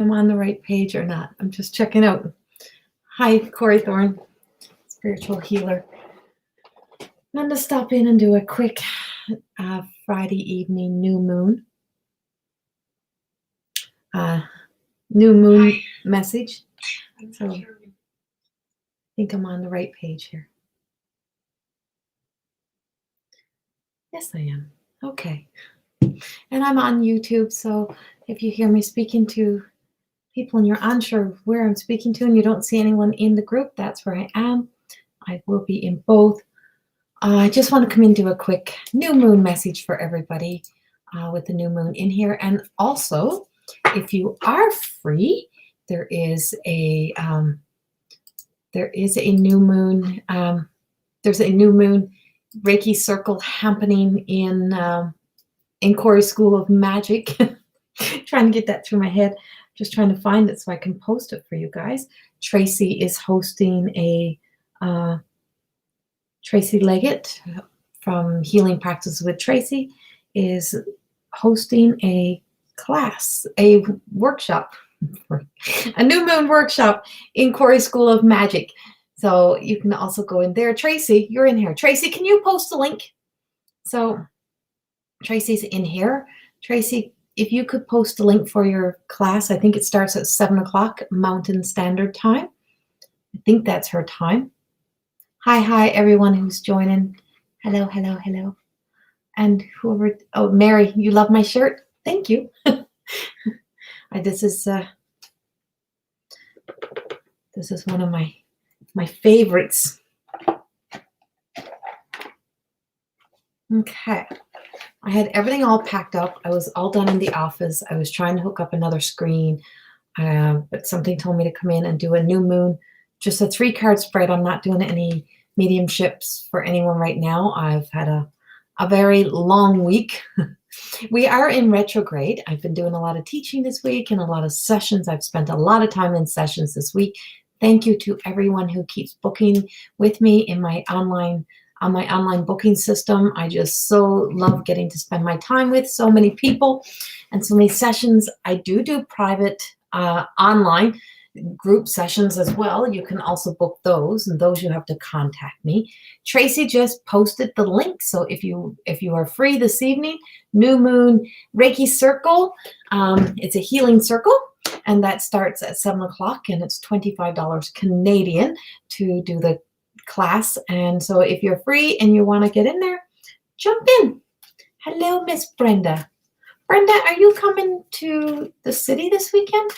I'm on the right page or not. I'm just checking out. Hi, Corey Thorne, spiritual healer. I'm going to stop in and do a quick Friday evening new moon. New moon message. So I think I'm on the right page here. Yes, I am. Okay. And I'm on YouTube, so if you hear me speaking to people and you're unsure where I'm speaking to and you don't see anyone in the group, that's where I am. I will be in both. I just want to come into a quick new moon message for everybody with the new moon in here. And also, if you are free, there is a new moon. There's a new moon Reiki circle happening in Corey School of Magic. Trying to get that through my head. Just trying to find it so I can post it for you guys. Tracy is hosting Tracy Leggett from Healing Practices with Tracy is hosting a class, a workshop, a new moon workshop in Corey School of Magic. So you can also go in there. Tracy, you're in here. Tracy, can you post a link? So Tracy's in here. Tracy, if you could post a link for your class, I think it starts at 7 o'clock Mountain Standard Time. I think that's her time. Hi, everyone who's joining. Hello. And whoever, oh, Mary, you love my shirt? Thank you. This is one of my favorites. Okay. I had everything all packed up. I was all done in the office. I was trying to hook up another screen, but something told me to come in and do a new moon, just a 3-card spread. I'm not doing any mediumships for anyone right now. I've had a very long week. We are in retrograde. I've been doing a lot of teaching this week and a lot of sessions. I've spent a lot of time in sessions this week. Thank you to everyone who keeps booking with me in my online booking system. I just so love getting to spend my time with so many people and so many sessions. I do private online group sessions as well. You can also book those, and those you have to contact me. Tracy just posted the link, so if you are free this evening, New Moon Reiki Circle, it's a healing circle, and that starts at 7 o'clock, and it's $25 Canadian to do the class. And so if you're free and you want to get in there, jump in. Hello, Miss Brenda. Brenda, are you coming to the city this weekend?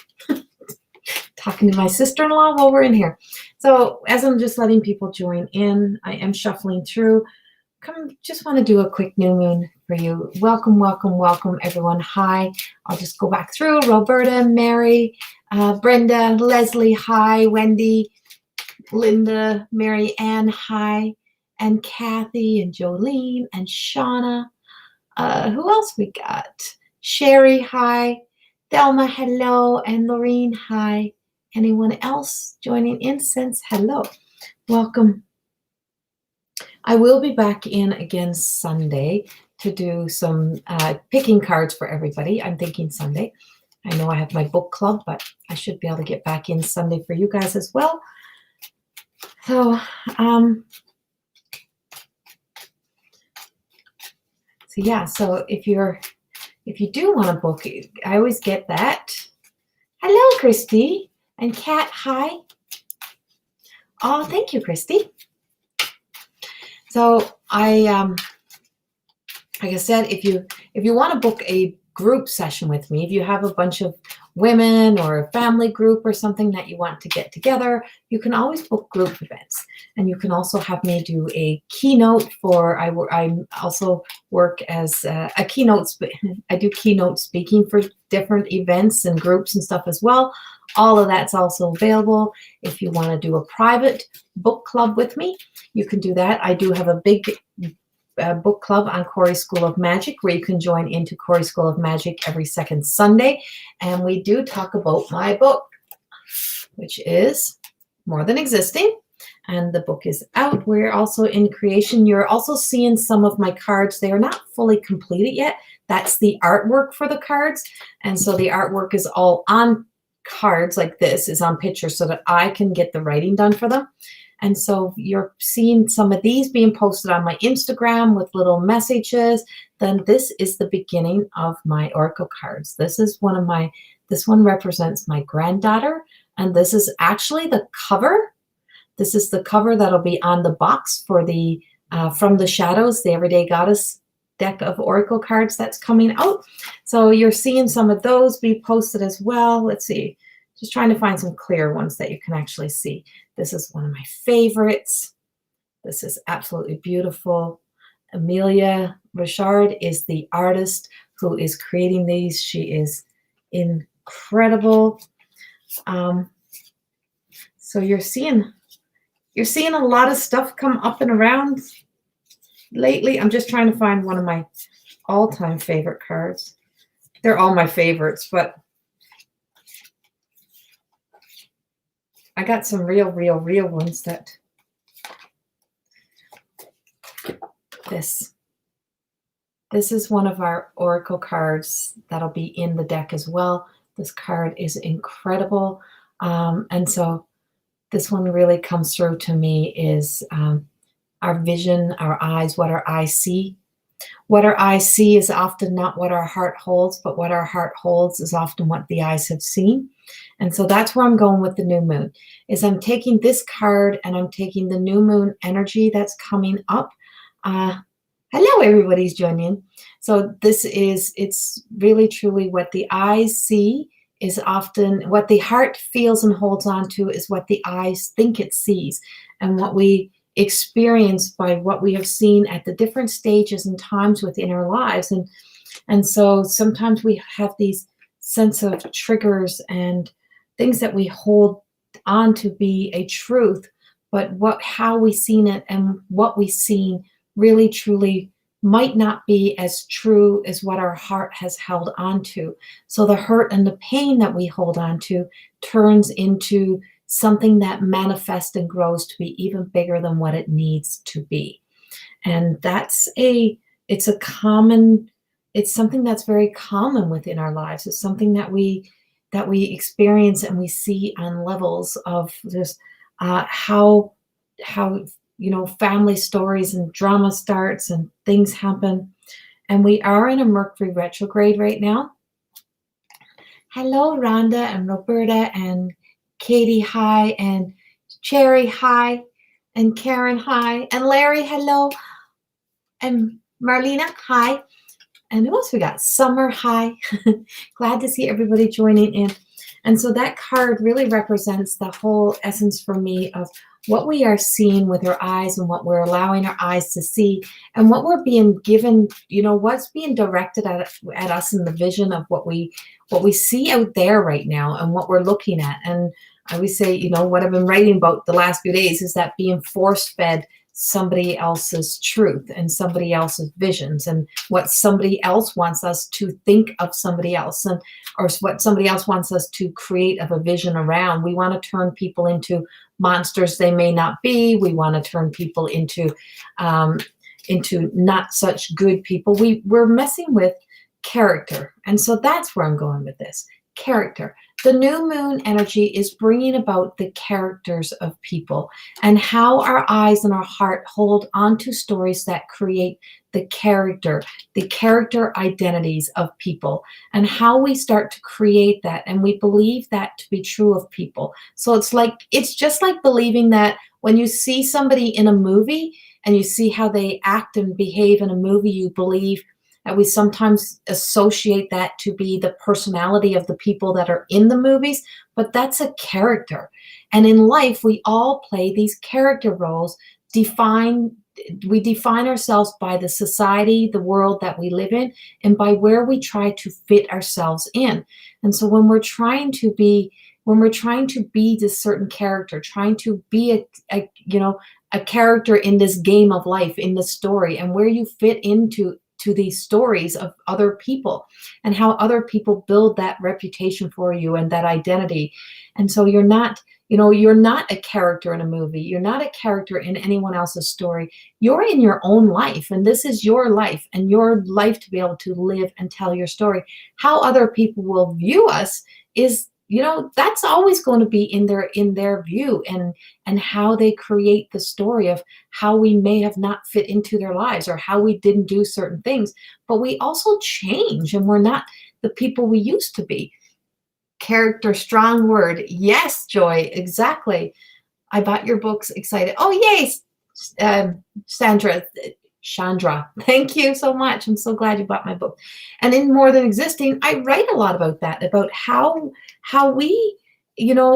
Talking to my sister-in-law while we're in here. So as I'm just letting people join in, I am shuffling through. Just want to do a quick new moon for you. Welcome everyone. Hi. I'll just go back through. Roberta, Mary, Brenda, Leslie, hi. Wendy, Linda, Mary Ann, hi. And Kathy and Jolene and Shauna. Who else we got? Sherry, hi. Thelma, hello. And Lorene, hi. Anyone else joining in since? Hello. Welcome. I will be back in again Sunday to do some picking cards for everybody. I'm thinking Sunday. I know I have my book club, but I should be able to get back in Sunday for you guys as well. So, yeah, so if you do want to book, I always get that. Hello, Christy. And Kat, hi. Oh, thank you, Christy. So like I said, if you want to book a group session with me, if you have a bunch of women or a family group or something that you want to get together, you can always book group events. And you can also have me do a keynote for, I also work as a keynote, I do keynote speaking for different events and groups and stuff as well. All of that's also available. If you want to do a private book club with me, you can do that. I do have a big book club on Corey School of Magic where you can join into Corey School of Magic every second Sunday. And we do talk about my book, which is More Than Existing. And the book is out. We're also in creation. You're also seeing some of my cards. They are not fully completed yet. That's the artwork for the cards. And so the artwork is all on cards like this is on pictures so that I can get the writing done for them. And so you're seeing some of these being posted on my Instagram with little messages. Then this is the beginning of my oracle cards. This is this one represents my granddaughter. And this is actually the cover. This is the cover that'll be on the box for the From the Shadows, the Everyday Goddess deck of oracle cards that's coming out. So you're seeing some of those be posted as well. Let's see. Just trying to find some clear ones that you can actually see. This is one of my favorites. This is absolutely beautiful. Amelia Richard is the artist who is creating these. She is incredible. So you're seeing a lot of stuff come up and around lately. I'm just trying to find one of my all-time favorite cards. They're all my favorites, but I got some real ones that this is one of our oracle cards that'll be in the deck as well. This card is incredible. And so this one really comes through to me is our vision, our eyes, what our eyes see. What our eyes see is often not what our heart holds, but what our heart holds is often what the eyes have seen. And so that's where I'm going with the new moon, is I'm taking this card and I'm taking the new moon energy that's coming up. Hello, everybody's joining. So it's really truly what the eyes see is often what the heart feels and holds on to is what the eyes think it sees, and what we experience by what we have seen at the different stages and times within our lives. And so sometimes we have these sense of triggers and things that we hold on to be a truth, but how we seen it and what we seen really truly might not be as true as what our heart has held on to. So the hurt and the pain that we hold on to turns into something that manifests and grows to be even bigger than what it needs to be. And it's something that's very common within our lives. It's something that we experience and we see on levels of just how family stories and drama starts and things happen. And we are in a Mercury retrograde right now. Hello, Rhonda and Roberta and Katie, hi, and Cherry, hi, and Karen, hi, and Larry, hello, and Marlena, hi, and who else we got? Summer, hi. Glad to see everybody joining in. And so that card really represents the whole essence for me of what we are seeing with our eyes and what we're allowing our eyes to see, and what we're being given, what's being directed at us in the vision of what we see out there right now and what we're looking at. And I always say, what I've been writing about the last few days is that being force-fed somebody else's truth and somebody else's visions and what somebody else wants us to think of somebody else, or what somebody else wants us to create of a vision around. We want to turn people into monsters they may not be. We want to turn people into not such good people. We're messing with character. And so that's where I'm going with this. Character. The new moon energy is bringing about the characters of people and how our eyes and our heart hold onto stories that create the character identities of people, and how we start to create that. And we believe that to be true of people. So it's just like believing that when you see somebody in a movie and you see how they act and behave in a movie, you believe that we sometimes associate that to be the personality of the people that are in the movies, but that's a character. And in life, we all play these character roles. We define ourselves by the society, the world that we live in, and by where we try to fit ourselves in. And so when we're trying to be this certain character, trying to be a character in this game of life, in the story, and where you fit into these stories of other people and how other people build that reputation for you and that identity. And so you're not a character in a movie. You're not a character in anyone else's story. You're in your own life, and this is your life and your life to be able to live and tell your story. How other people will view us is that's always going to be in their view, and how they create the story of how we may have not fit into their lives, or how we didn't do certain things. But we also change, and we're not the people we used to be. Character, strong word. Yes, Joy, exactly. I bought your books, excited. Oh, yay, Sandra, Chandra, thank you so much. I'm so glad you bought my book. And in More Than Existing, I write a lot about that, about how we,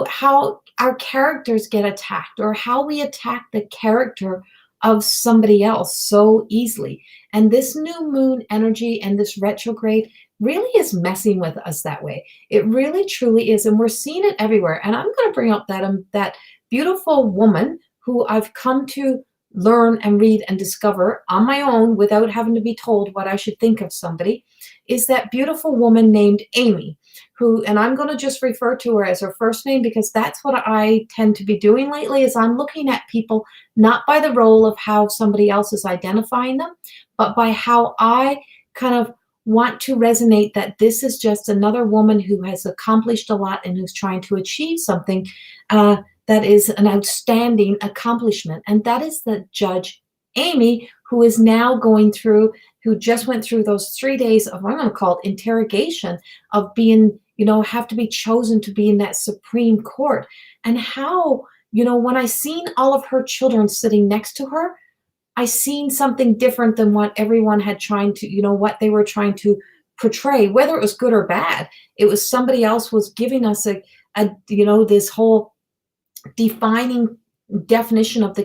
how our characters get attacked, or how we attack the character of somebody else so easily. And this new moon energy and this retrograde really is messing with us that way. It really truly is, and we're seeing it everywhere. And I'm going to bring up that beautiful woman who I've come to learn and read and discover on my own without having to be told what I should think of somebody, is that beautiful woman named Amy, who, and I'm going to just refer to her as her first name, because that's what I tend to be doing lately, is I'm looking at people not by the role of how somebody else is identifying them, but by how I kind of want to resonate that this is just another woman who has accomplished a lot and who's trying to achieve something that is an outstanding accomplishment. And that is the Judge Amy, who is now who just went through those 3 days of what I'm going to call it interrogation, of being, have to be chosen to be in that Supreme Court. And how, when I seen all of her children sitting next to her, I seen something different than what everyone had trying to, what they were trying to portray, whether it was good or bad. It was somebody else was giving us this whole defining definition of the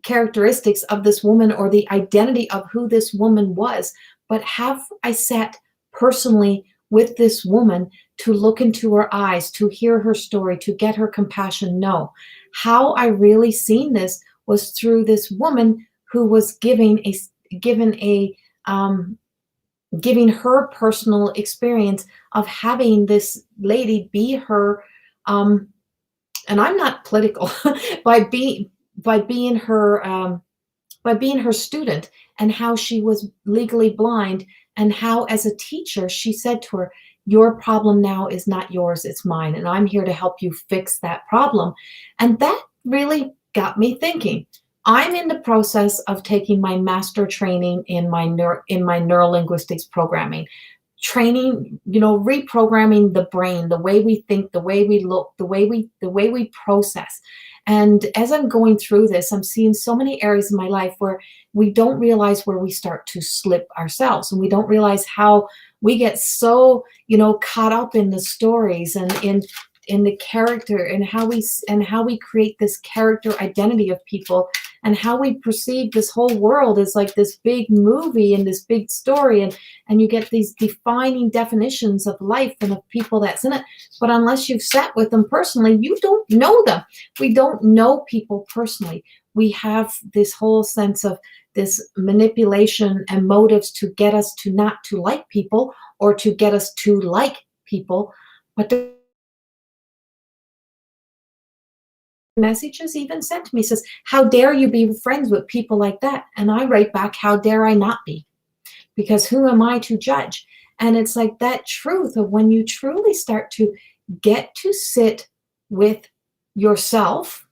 characteristics of this woman, or the identity of who this woman was. But have I sat personally with this woman to look into her eyes, to hear her story, to get her compassion? No. How I really seen this was through this woman who was giving her personal experience of having this lady be her, and I'm not political, by being her student, and how she was legally blind, and how as a teacher she said to her, your problem now is not yours, it's mine, and I'm here to help you fix that problem. And that really got me thinking. I'm in the process of taking my master training in my neurolinguistics programming. Training, reprogramming the brain, the way we think, the way we look, the way we process. And as I'm going through this, I'm seeing so many areas in my life where we don't realize where we start to slip ourselves, and we don't realize how we get so, caught up in the stories and in the character, and how we create this character identity of people, and how we perceive this whole world as like this big movie and this big story, and you get these defining definitions of life and of people that's in it. But unless you've sat with them personally, you don't know them. We don't know people personally. We have this whole sense of this manipulation and motives to get us to not to like people, or to get us to like people. But the messages even sent to me says, how dare you be friends with people like that? And I write back, how dare I not be? Because who am I to judge? And it's like that truth of when you truly start to get to sit with yourself,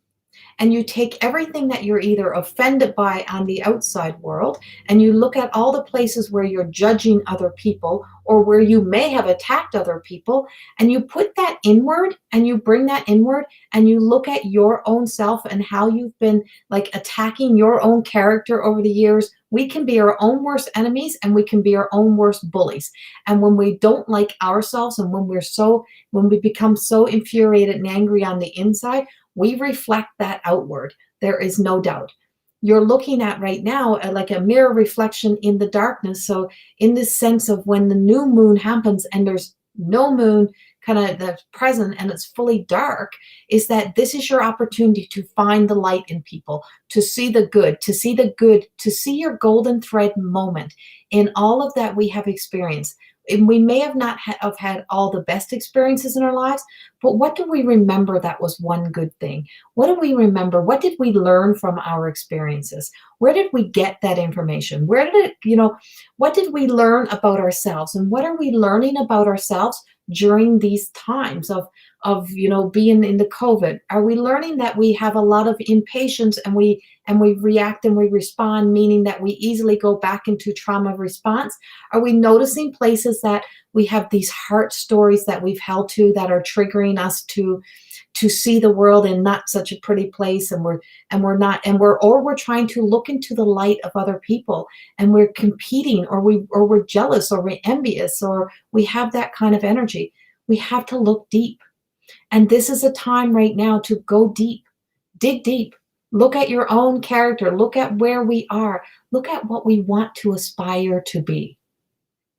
and you take everything that you're either offended by on the outside world, and you look at all the places where you're judging other people, or where you may have attacked other people, and you put that inward, and you bring that inward, and you look at your own self and how you've been like attacking your own character over the years. We can be our own worst enemies, and we can be our own worst bullies. And when we don't like ourselves, and when we become so infuriated and angry on the inside, we reflect that outward. There is no doubt. You're looking at right now like a mirror reflection in the darkness. So in this sense of when the new moon happens and there's no moon kind of that's present and it's fully dark, is that this is your opportunity to find the light in people, to see the good, to see your golden thread moment in all of that we have experienced. And we may have not have had all the best experiences in our lives, but what do we remember that was one good thing? What do we remember? What did we learn from our experiences? Where did we get that information? What did we learn about ourselves? And what are we learning about ourselves during these times of being in the COVID? Are we learning that we have a lot of impatience, and we react and we respond, meaning that we easily go back into trauma response? Are we noticing places that we have these heart stories that we've held to that are triggering us to see the world in not such a pretty place, or we're trying to look into the light of other people, and we're competing, or we're jealous, or we're envious, or we have that kind of energy? We have to look deep. And this is a time right now to go deep, dig deep, look at your own character, look at where we are, look at what we want to aspire to be,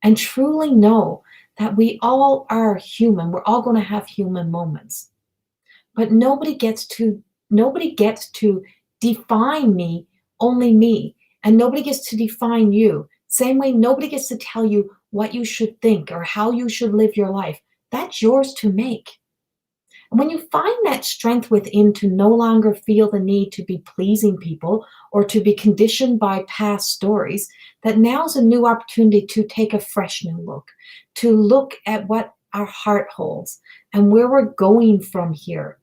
and truly know that we all are human. We're all going to have human moments. But nobody gets to define me, only me. And nobody gets to define you. Same way nobody gets to tell you what you should think or how you should live your life. That's yours to make. And when you find that strength within to no longer feel the need to be pleasing people or to be conditioned by past stories, that now's a new opportunity to take a fresh new look, to look at what our heart holds and where we're going from here.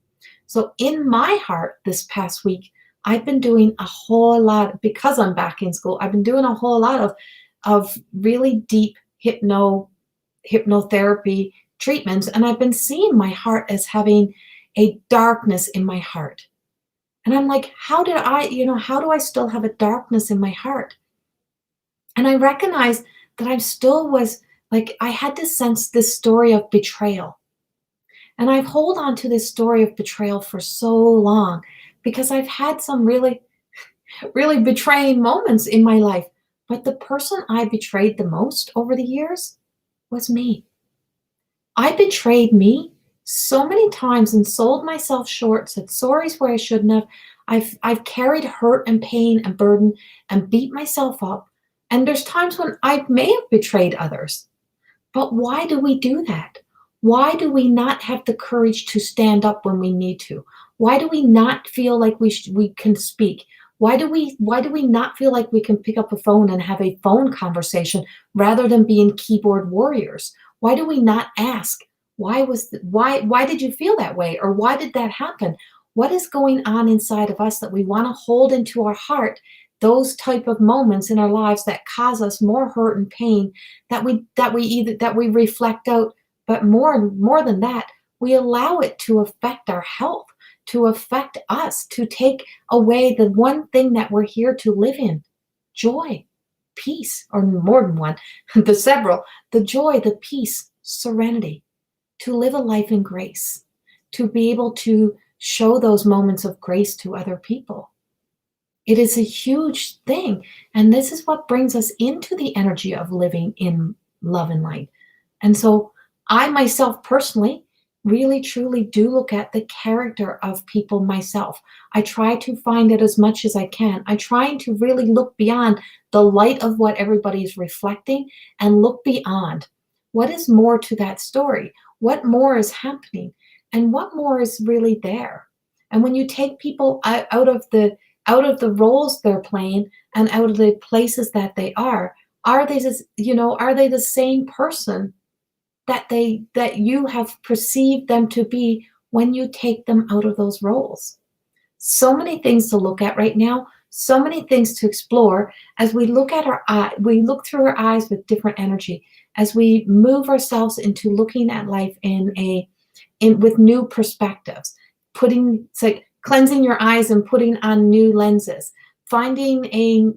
So in my heart this past week, I've been doing a whole lot, because I'm back in school, I've been doing a whole lot of really deep hypnotherapy treatments, and I've been seeing my heart as having a darkness in my heart. And I'm like, how do I still have a darkness in my heart? And I recognized that I still was like, I had to sense this story of betrayal. And I've hold on to this story of betrayal for so long because I've had some really, really betraying moments in my life. But the person I betrayed the most over the years was me. I betrayed me so many times and sold myself short, said sorries where I shouldn't have. I've carried hurt and pain and burden and beat myself up. And there's times when I may have betrayed others. But why do we do that? Why do we not have the courage to stand up when we need to? Why do we not feel like we can speak? Why do we not feel like we can pick up a phone and have a phone conversation rather than being keyboard warriors? Why do we not ask, why did you feel that way? Or why did that happen? What is going on inside of us that we want to hold into our heart, those type of moments in our lives that cause us more hurt and pain that we reflect out, but more than that, we allow it to affect our health, to affect us, to take away the one thing that we're here to live in: joy, peace, or more than one, the joy, the peace, serenity, to live a life in grace, to be able to show those moments of grace to other people. It is a huge thing. And this is what brings us into the energy of living in love and light. And so I myself personally really truly do look at the character of people myself. I try to find it as much as I can. I try to really look beyond the light of what everybody is reflecting and look beyond. What is more to that story? What more is happening? And what more is really there? And when you take people out of the roles they're playing and out of the places that they are they the same person that you have perceived them to be when you take them out of those roles? So many things to look at right now, so many things to explore as we look at we look through our eyes with different energy, as we move ourselves into looking at life with new perspectives, it's like cleansing your eyes and putting on new lenses, finding a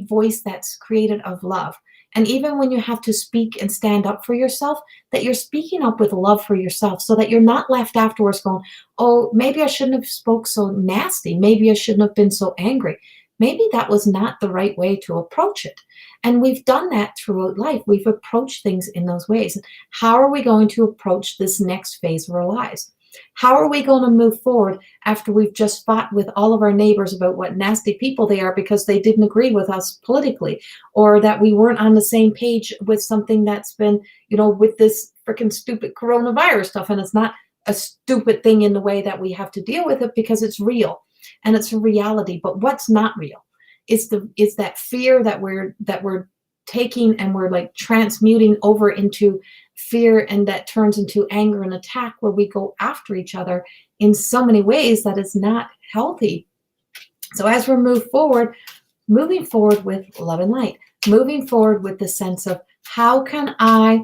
voice that's created of love. And even when you have to speak and stand up for yourself, that you're speaking up with love for yourself, so that you're not left afterwards going, oh, maybe I shouldn't have spoke so nasty. Maybe I shouldn't have been so angry. Maybe that was not the right way to approach it. And we've done that throughout life. We've approached things in those ways. How are we going to approach this next phase of our lives? How are we going to move forward after we've just fought with all of our neighbors about what nasty people they are because they didn't agree with us politically, or that we weren't on the same page with something that's been, with this freaking stupid coronavirus stuff? And it's not a stupid thing in the way that we have to deal with it, because it's real and it's a reality. But what's not real is that fear that we're taking and we're like transmuting over into fear and that turns into anger and attack, where we go after each other in so many ways that is not healthy. So as we moving forward with love and light, moving forward with the sense of how can I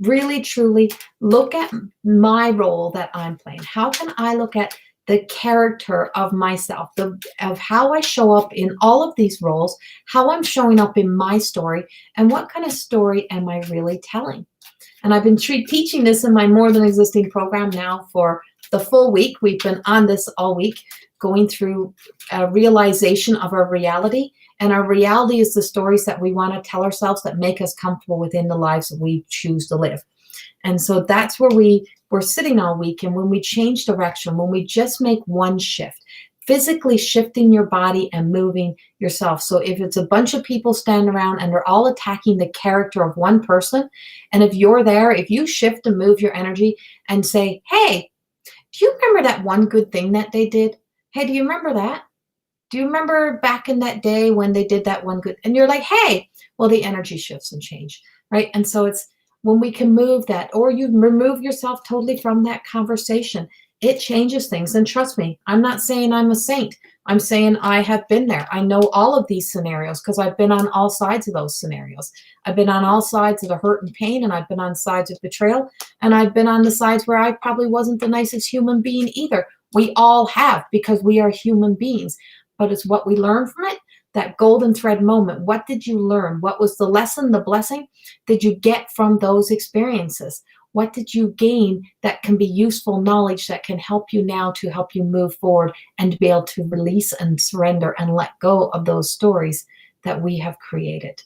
really truly look at my role that I'm playing? How can I look at the character of myself, of how I show up in all of these roles, how I'm showing up in my story, and what kind of story am I really telling? And I've been teaching this in my More Than Existing program now for the full week. We've been on this all week, going through a realization of our reality. And our reality is the stories that we want to tell ourselves that make us comfortable within the lives that we choose to live. And so that's where we're sitting all week. And when we change direction, when we just make one shift, physically shifting your body and moving yourself. So if it's a bunch of people standing around and they're all attacking the character of one person, and if you're there, if you shift and move your energy and say, hey, do you remember that one good thing that they did? Hey, do you remember that? Do you remember back in that day when they did that one good? And you're like, hey, well, the energy shifts and change, right? And so it's when we can move that, or you remove yourself totally from that conversation, it changes things. And trust me, I'm not saying I'm a saint. I'm saying I have been there. I know all of these scenarios because I've been on all sides of those scenarios. I've been on all sides of the hurt and pain, and I've been on sides of betrayal, and I've been on the sides where I probably wasn't the nicest human being either. We all have, because we are human beings. But it's what we learn from it, that golden thread moment. What did you learn? What was the lesson, the blessing did you get from those experiences? What did you gain that can be useful knowledge that can help you now to help you move forward and to be able to release and surrender and let go of those stories that we have created?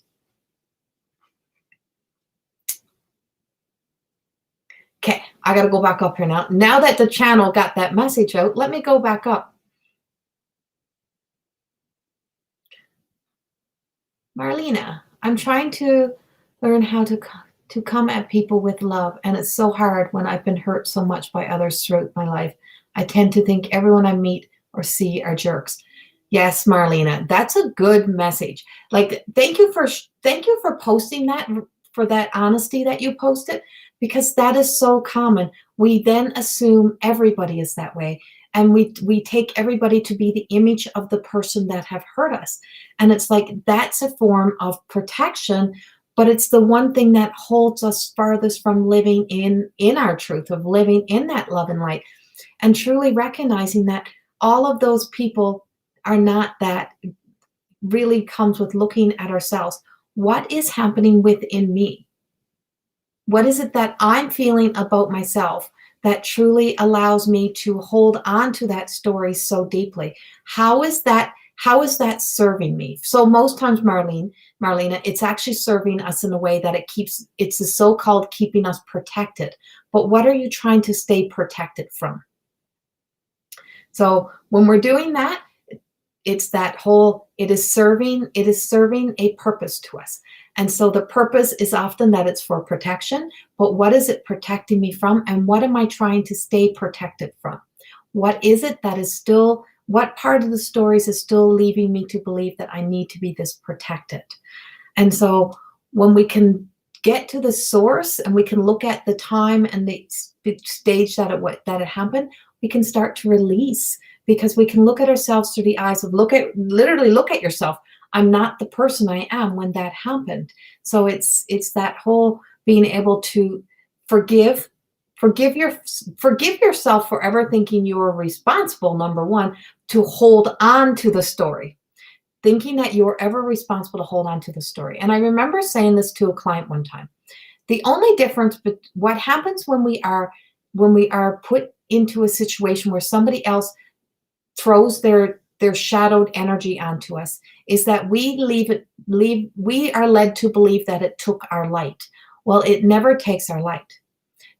Okay, I got to go back up here now. Now that the channel got that message out, let me go back up. Marlena, I'm trying to learn how to come at people with love, and it's so hard when I've been hurt so much by others throughout my life. I tend to think everyone I meet or see are jerks. Yes, Marlena, that's a good message. Like, thank you for posting that, for that honesty that you posted, because that is so common. We then assume everybody is that way. And we take everybody to be the image of the person that have hurt us. And it's like, that's a form of protection, but it's the one thing that holds us farthest from living in our truth, of living in that love and light, and truly recognizing that all of those people are not that. Really comes with looking at ourselves. What is happening within me? What is it that I'm feeling about myself that truly allows me to hold on to that story so deeply? How is that serving me? So most times, Marlena, it's actually serving us in a way that it's the so-called keeping us protected. But what are you trying to stay protected from? So when we're doing that, it's that whole, it is serving a purpose to us. And so the purpose is often that it's for protection, but what is it protecting me from? And what am I trying to stay protected from? What is it that is still, what part of the stories is still leaving me to believe that I need to be this protected? And so when we can get to the source and we can look at the time and the stage that it happened, we can start to release, because we can look at ourselves through the eyes of literally look at yourself. I'm not the person I am when that happened. So it's that whole being able to forgive yourself for ever thinking you are responsible, number one, to hold on to the story, thinking that you are ever responsible to hold on to the story. And I remember saying this to a client one time. The only difference, but what happens when we are put into a situation where somebody else throws their shadowed energy onto us, is that we are led to believe that it took our light. Well, it never takes our light.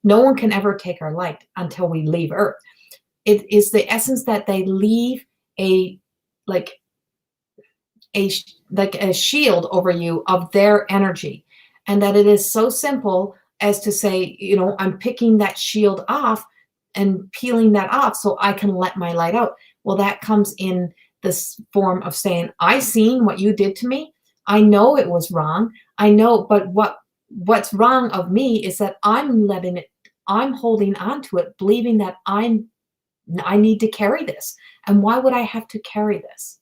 No one can ever take our light until we leave Earth. It is the essence that they leave a shield over you of their energy. And that it is so simple as to say, I'm picking that shield off and peeling that off so I can let my light out. Well, that comes in this form of saying, I seen what you did to me. I know it was wrong. I know, but what's wrong of me is that I'm holding on to it, believing that I need to carry this. And why would I have to carry this?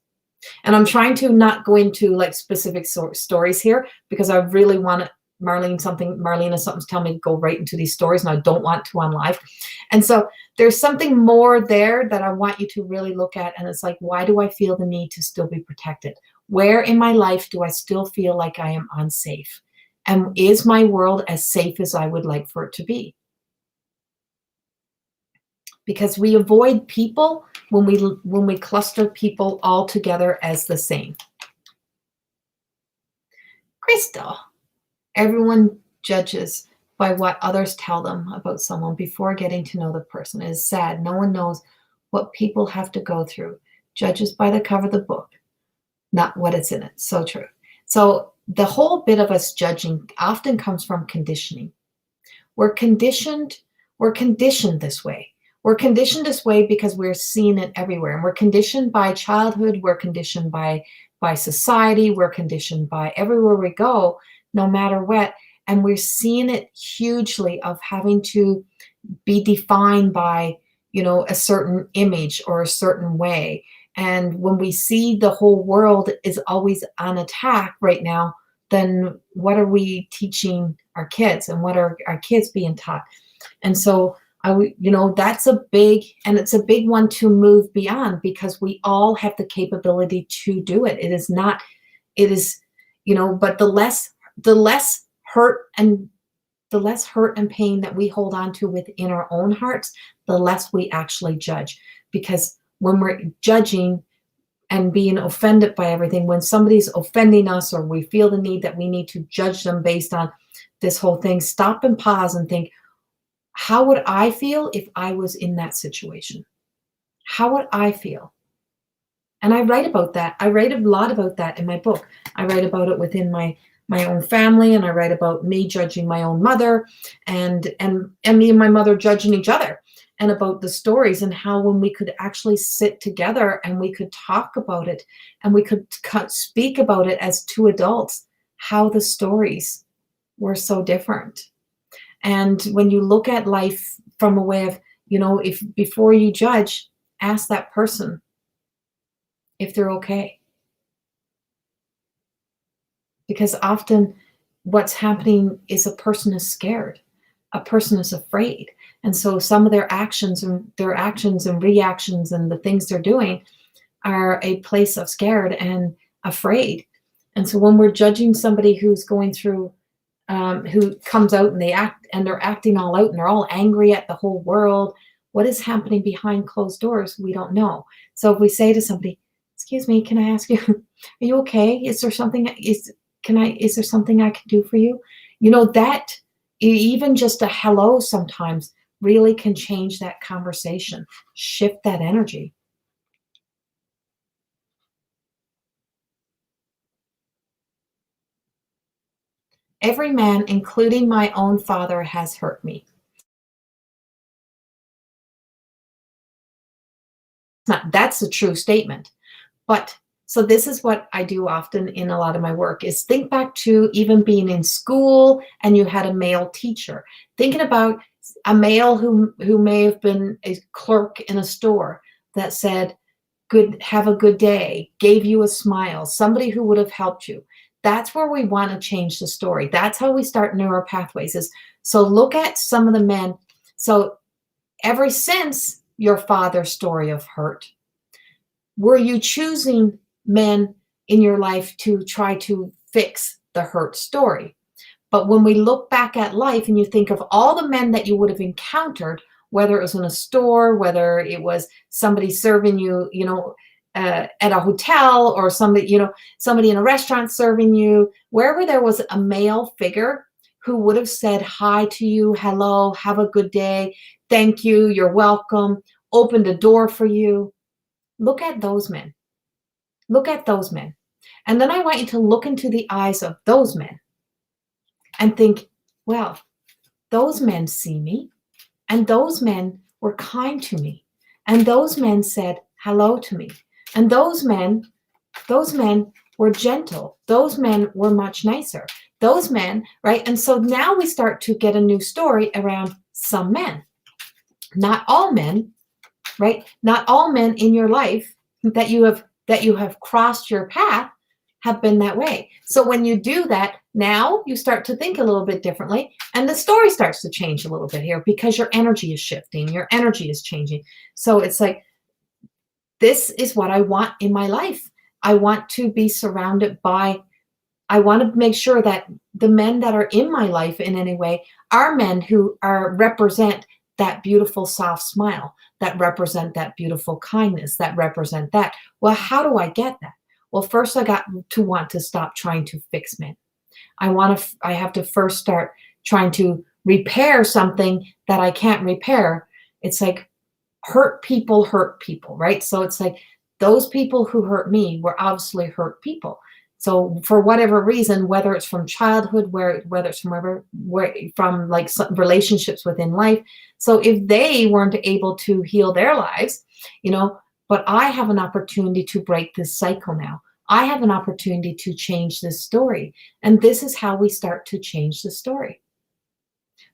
And I'm trying to not go into like specific stories here, because I really want Marlene is something to tell me to go right into these stories, and I don't want to on live. And so there's something more there that I want you to really look at. And it's like, why do I feel the need to still be protected? Where in my life do I still feel like I am unsafe? And is my world as safe as I would like for it to be? Because we avoid people when we cluster people all together as the same. Crystal, everyone judges by what others tell them about someone before getting to know the person. It is sad. No one knows what people have to go through. Judges by the cover of the book, not what it's in it. So true. So the whole bit of us judging often comes from conditioning. We're conditioned this way. We're conditioned this way because we're seeing it everywhere. And we're conditioned by childhood. We're conditioned by society. We're conditioned by everywhere we go, no matter what. And we're seeing it hugely of having to be defined by, a certain image or a certain way. And when we see the whole world is always on attack right now, then what are we teaching our kids, and what are our kids being taught? And so that's it's a big one to move beyond, because we all have the capability to do it. But the less hurt and pain that we hold on to within our own hearts, the less we actually judge. Because when we're judging and being offended by everything, when somebody's offending us, or we feel the need that we need to judge them based on this whole thing, stop and pause and think, how would I feel if I was in that situation? How would I feel? And I write about that. I write a lot about that in my book. I write about it within my own family, and I write about me judging my own mother, and me and my mother judging each other, and about the stories, and how when we could actually sit together and we could talk about it, and we could speak about it as two adults, how the stories were so different. And when you look at life from a way of, if before you judge, ask that person if they're okay. Because often what's happening is a person is scared, a person is afraid. And so some of their actions and reactions and the things they're doing are a place of scared and afraid. And so when we're judging somebody who's going through, who comes out and they're acting all out and they're all angry at the whole world, what is happening behind closed doors? We don't know. So if we say to somebody, excuse me, can I ask you, are you okay? Is there something I can do for you? That even just a hello sometimes really can change that conversation, shift that energy. Every man, including my own father, has hurt me. That's a true statement. But so this is what I do often in a lot of my work, is think back to even being in school and you had a male teacher. Thinking about a male who may have been a clerk in a store that said, have a good day, gave you a smile, somebody who would have helped you. That's where we want to change the story. That's how we start neural pathways. So look at some of the men. So ever since your father's story of hurt, were you choosing men in your life to try to fix the hurt story? But when we look back at life and you think of all the men that you would have encountered, whether it was in a store, whether it was somebody serving you, at a hotel, or somebody in a restaurant serving you, wherever there was a male figure who would have said hi to you, hello, have a good day, thank you, you're welcome, opened a door for you. Look at those men. Look at those men. And then I want you to look into the eyes of those men and think, well, those men see me, and those men were kind to me, and those men said hello to me, and those men were gentle. Those men were much nicer. those men, right? And so now we start to get a new story around some men, not all men, right? Not all men in your life that you have crossed your path have been that way. So when you do that, now you start to think a little bit differently, and the story starts to change a little bit here because your energy is shifting, your energy is changing. So it's like, this is what I want in my life. I want to be surrounded by, I want to make sure that the men that are in my life in any way are men who represent that beautiful soft smile, that represent that beautiful kindness, that represent that. Well, how do I get that? Well, first I got to want to stop trying to fix men. I have to first start trying to repair something that I can't repair. It's like hurt people, right? So it's like those people who hurt me were obviously hurt people. So for whatever reason, whether it's from childhood, whether it's from like some relationships within life. So if they weren't able to heal their lives, but I have an opportunity to break this cycle now. I have an opportunity to change this story. And this is how we start to change the story.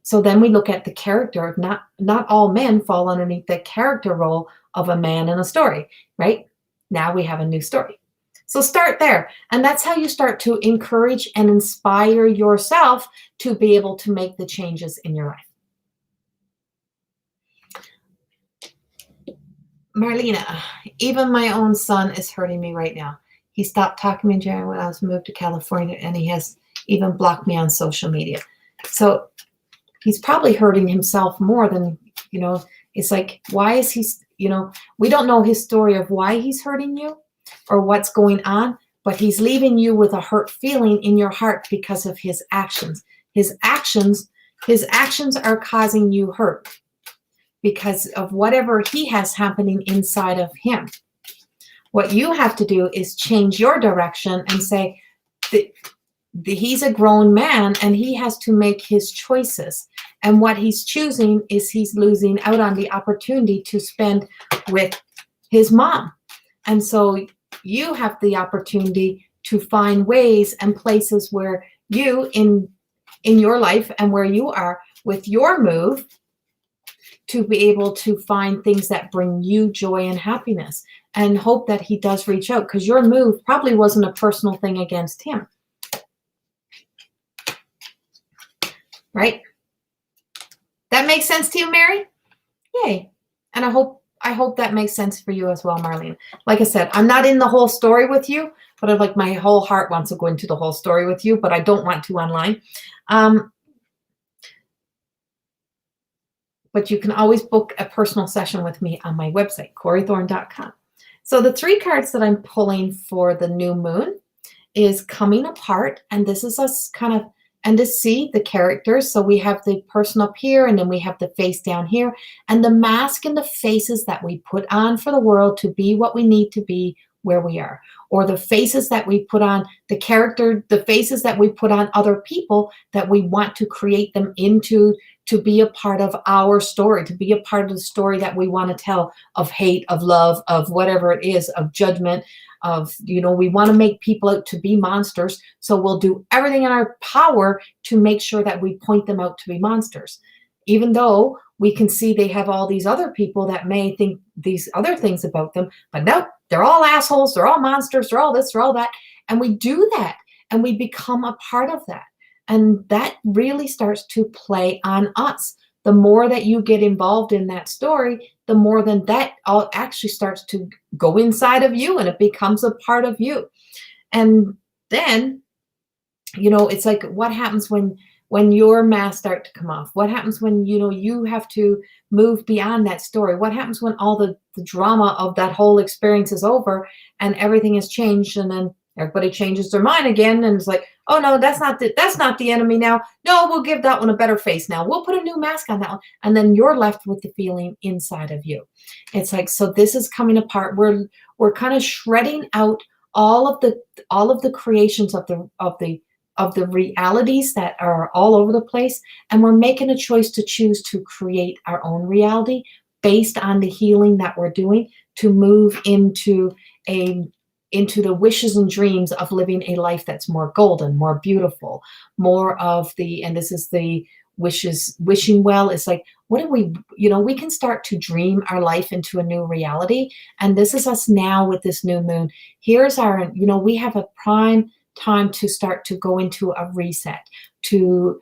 So then we look at the character of not all men fall underneath the character role of a man in a story, right? Now we have a new story. So start there. And that's how you start to encourage and inspire yourself to be able to make the changes in your life. Marlena, even my own son is hurting me right now. He stopped talking to me when I was moved to California, and he has even blocked me on social media. So he's probably hurting himself more than, it's like, why is he, we don't know his story of why he's hurting you or what's going on, but he's leaving you with a hurt feeling in your heart because of his actions. His actions are causing you hurt because of whatever he has happening inside of him. What you have to do is change your direction and say that he's a grown man and he has to make his choices. And what he's choosing is he's losing out on the opportunity to spend with his mom. And so you have the opportunity to find ways and places where you in your life and where you are with your move to be able to find things that bring you joy and happiness, and hope that he does reach out, because your move probably wasn't a personal thing against him. Right? That makes sense to you, Mary? Yay. And I hope that makes sense for you as well, Marlene. Like I said, I'm not in the whole story with you, but my whole heart wants to go into the whole story with you, but I don't want to online. But you can always book a personal session with me on my website, CoreyThorne.com. So the 3 cards that I'm pulling for the new moon is coming apart. And this is us kind of, and to see the characters. So we have the person up here, and then we have the face down here, and the mask and the faces that we put on for the world to be what we need to be where we are, or the faces that we put on the faces that we put on other people that we want to create them into, to be a part of our story, to be a part of the story that we want to tell, of hate, of love, of whatever it is, of judgment, of, we want to make people out to be monsters. So we'll do everything in our power to make sure that we point them out to be monsters, even though we can see they have all these other people that may think these other things about them, but no, they're all assholes, they're all monsters, they're all this, they're all that. And we do that, and we become a part of that. And that really starts to play on us. The more that you get involved in that story, the more then that all actually starts to go inside of you, and it becomes a part of you. And then, it's like, what happens when your masks start to come off? What happens when, you have to move beyond that story? What happens when all the drama of that whole experience is over and everything has changed, and then everybody changes their mind again, and it's like, oh no, that's not the enemy now. No, we'll give that one a better face now. We'll put a new mask on that one. And then you're left with the feeling inside of you. It's like, so this is coming apart. We're kind of shredding out all of the creations of the realities that are all over the place, and we're making a choice to choose to create our own reality based on the healing that we're doing, to move into a into the wishes and dreams of living a life that's more golden, more beautiful, more of the, and this is the wishes, wishing well. It's like, what do we, we can start to dream our life into a new reality. And this is us now with this new moon. Here's our, we have a prime time to start to go into a reset, to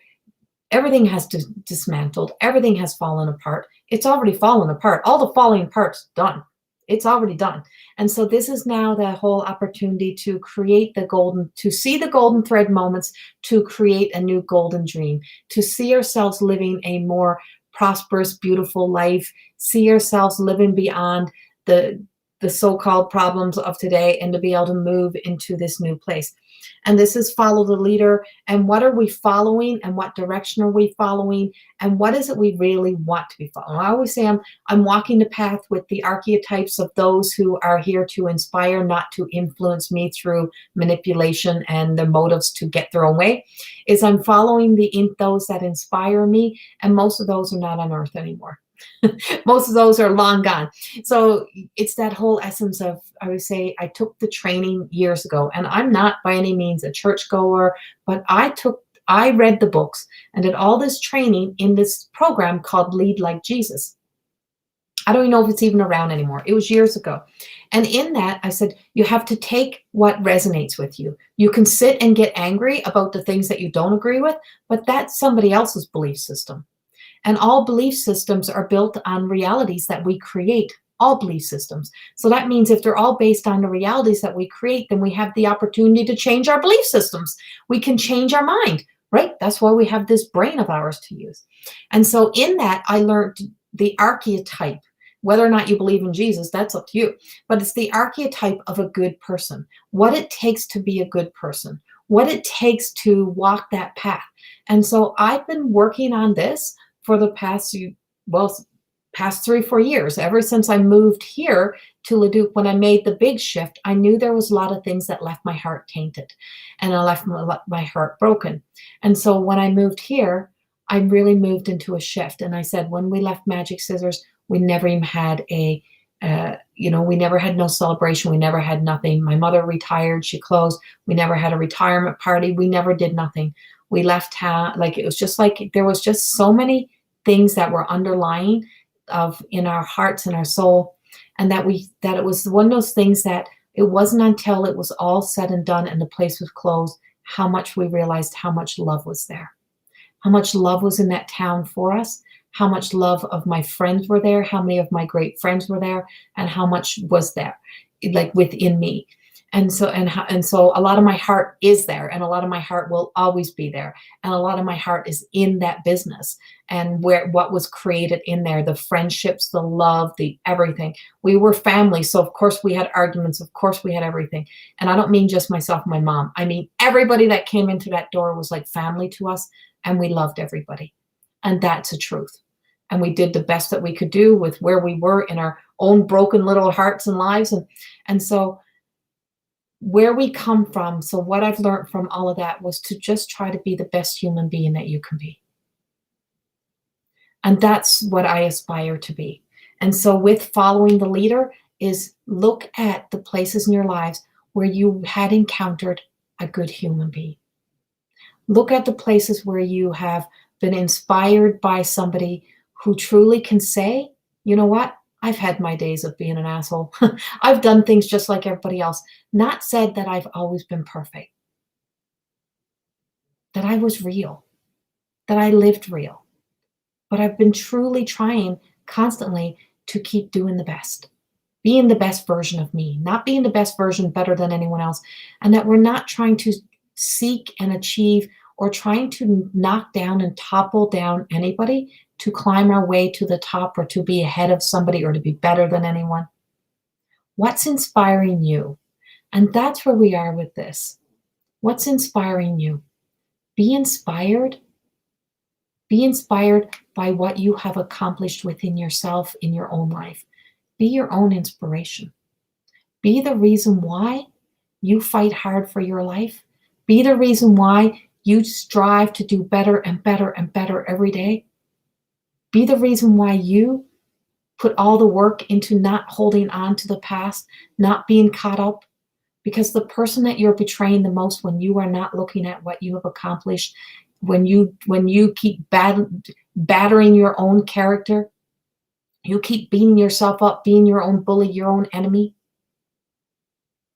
everything has dismantled, everything has fallen apart. It's already fallen apart. All the falling apart's done. It's already done. And so this is now the whole opportunity to create to see the golden thread moments, to create a new golden dream, to see ourselves living a more prosperous, beautiful life, see ourselves living beyond the so-called problems of today, and to be able to move into this new place. And this is follow the leader. And what are we following, and what direction are we following, and what is it we really want to be following? I always say I'm walking the path with the archetypes of those who are here to inspire, not to influence me through manipulation and their motives to get their own way. Is I'm following those that inspire me, and most of those are not on earth anymore. Most of those are long gone. So it's that whole essence of, I would say, I took the training years ago, and I'm not by any means a churchgoer, but I read the books and did all this training in this program called Lead Like Jesus. I don't even know if it's even around anymore. It was years ago. And in that, I said, you have to take what resonates with you. You can sit and get angry about the things that you don't agree with, but that's somebody else's belief system. And all belief systems are built on realities that we create, all belief systems. So that means if they're all based on the realities that we create, then we have the opportunity to change our belief systems. We can change our mind, right? That's why we have this brain of ours to use. And so in that, I learned the archetype. Whether or not you believe in Jesus, that's up to you. But it's the archetype of a good person, what it takes to be a good person, what it takes to walk that path. And so I've been working on this for the past 3-4 years, ever since I moved here to Leduc. When I made the big shift, I knew there was a lot of things that left my heart tainted, and I left my heart broken. And so when I moved here, I really moved into a shift. And I said, when we left Magic Scissors, we never even had we never had no celebration. We never had nothing. My mother retired. She closed. We never had a retirement party. We never did nothing. We left town. Like, it was just like, there was just so many things that were underlying in our hearts and our soul. And that it was one of those things that it wasn't until it was all said and done and the place was closed, how much we realized how much love was there, how much love was in that town for us, how much love of my friends were there, how many of my great friends were there, and how much was there, like, within me. And so a lot of my heart is there, and a lot of my heart will always be there, and a lot of my heart is in that business, and what was created in there, the friendships, the love, the everything. We were family, so of course we had arguments, of course we had everything. And I don't mean just myself and my mom. I mean everybody that came into that door was like family to us, and we loved everybody. And that's a truth. And we did the best that we could do with where we were in our own broken little hearts and lives. And so where we come from, so what I've learned from all of that was to just try to be the best human being that you can be. And that's what I aspire to be. And so with following the leader is look at the places in your lives where you had encountered a good human being. Look at the places where you have been inspired by somebody who truly can say, you know what? I've had my days of being an asshole. I've done things just like everybody else. Not said that I've always been perfect. That I was real. That I lived real. But I've been truly trying constantly to keep doing the best. Being the best version of me. Not being the best version better than anyone else. And that we're not trying to seek and achieve or trying to knock down and topple down anybody to climb our way to the top or to be ahead of somebody or to be better than anyone. What's inspiring you? And that's where we are with this. What's inspiring you? Be inspired. Be inspired by what you have accomplished within yourself in your own life. Be your own inspiration. Be the reason why you fight hard for your life. Be the reason why you strive to do better and better and better every day. Be the reason why you put all the work into not holding on to the past, not being caught up. Because the person that you're betraying the most when you are not looking at what you have accomplished, when you keep battering your own character, you keep beating yourself up, being your own bully, your own enemy,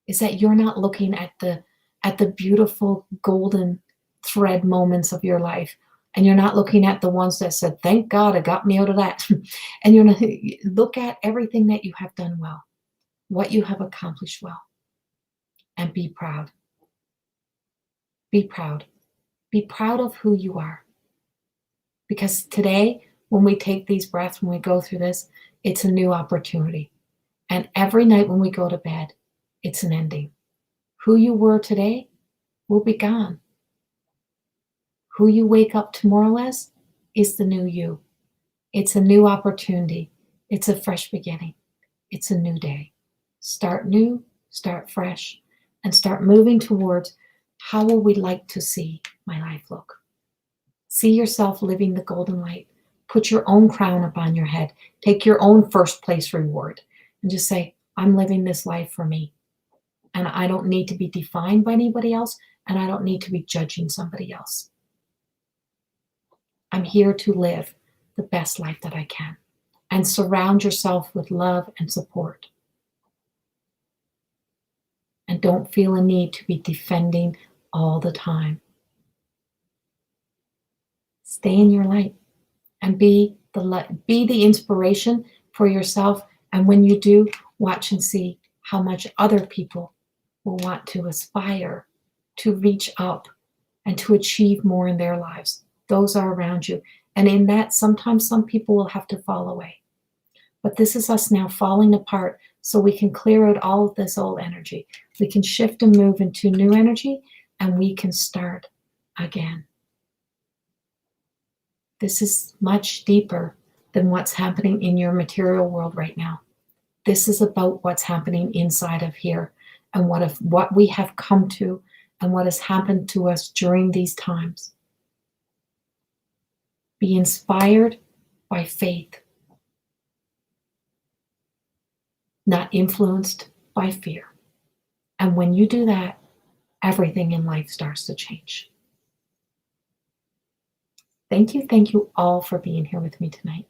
is that you're not looking at the beautiful golden thread moments of your life. And you're not looking at the ones that said, thank God it got me out of that. And you're not, look at everything that you have done well, what you have accomplished well, and be proud. Be proud. Be proud of who you are. Because today, when we take these breaths, when we go through this, it's a new opportunity. And every night when we go to bed, it's an ending. Who you were today will be gone. Who you wake up tomorrow as is the new you. It's a new opportunity. It's a fresh beginning. It's a new day. Start new, start fresh, and start moving towards how will we like to see my life look. See yourself living the golden light. Put your own crown upon your head. Take your own first place reward and just say, I'm living this life for me. And I don't need to be defined by anybody else, and I don't need to be judging somebody else. I'm here to live the best life that I can. And surround yourself with love and support. And don't feel a need to be defending all the time. Stay in your light and be the inspiration for yourself. And when you do, watch and see how much other people will want to aspire to reach up and to achieve more in their lives. Those are around you. And in that, sometimes some people will have to fall away. But this is us now falling apart so we can clear out all of this old energy. We can shift and move into new energy, and we can start again. This is much deeper than what's happening in your material world right now. This is about what's happening inside of here and what we have come to and what has happened to us during these times. Be inspired by faith, not influenced by fear. And when you do that, everything in life starts to change. Thank you all for being here with me tonight.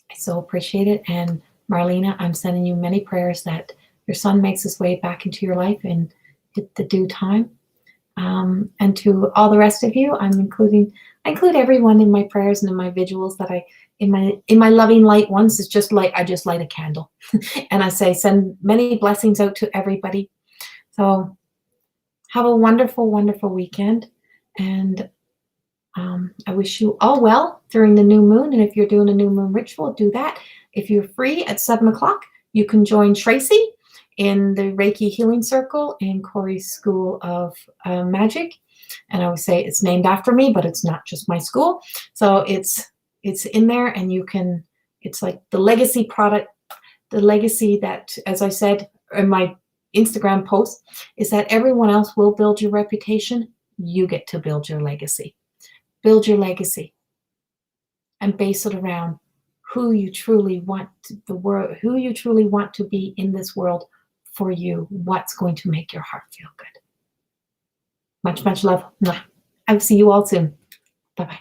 I so appreciate it. And Marlena, I'm sending you many prayers that your son makes his way back into your life in the due time. And to all the rest of you, I include everyone in my prayers and in my vigils that in my loving light ones. It's just like I just light a candle and I say, send many blessings out to everybody. So have a wonderful, wonderful weekend. And I wish you all well during the new moon. And if you're doing a new moon ritual, do that. If you're free at 7 o'clock, you can join Tracy in the Reiki Healing Circle in Corey's School of Magic. And I always say it's named after me, but it's not just my school. So it's in there, and you can, it's like the legacy product, the legacy that, as I said in my Instagram post, is that everyone else will build your reputation. You get to build your legacy. Build your legacy and base it around who you truly want who you truly want to be in this world for you. What's going to make your heart feel good. Much, much love. I'll see you all soon. Bye-bye.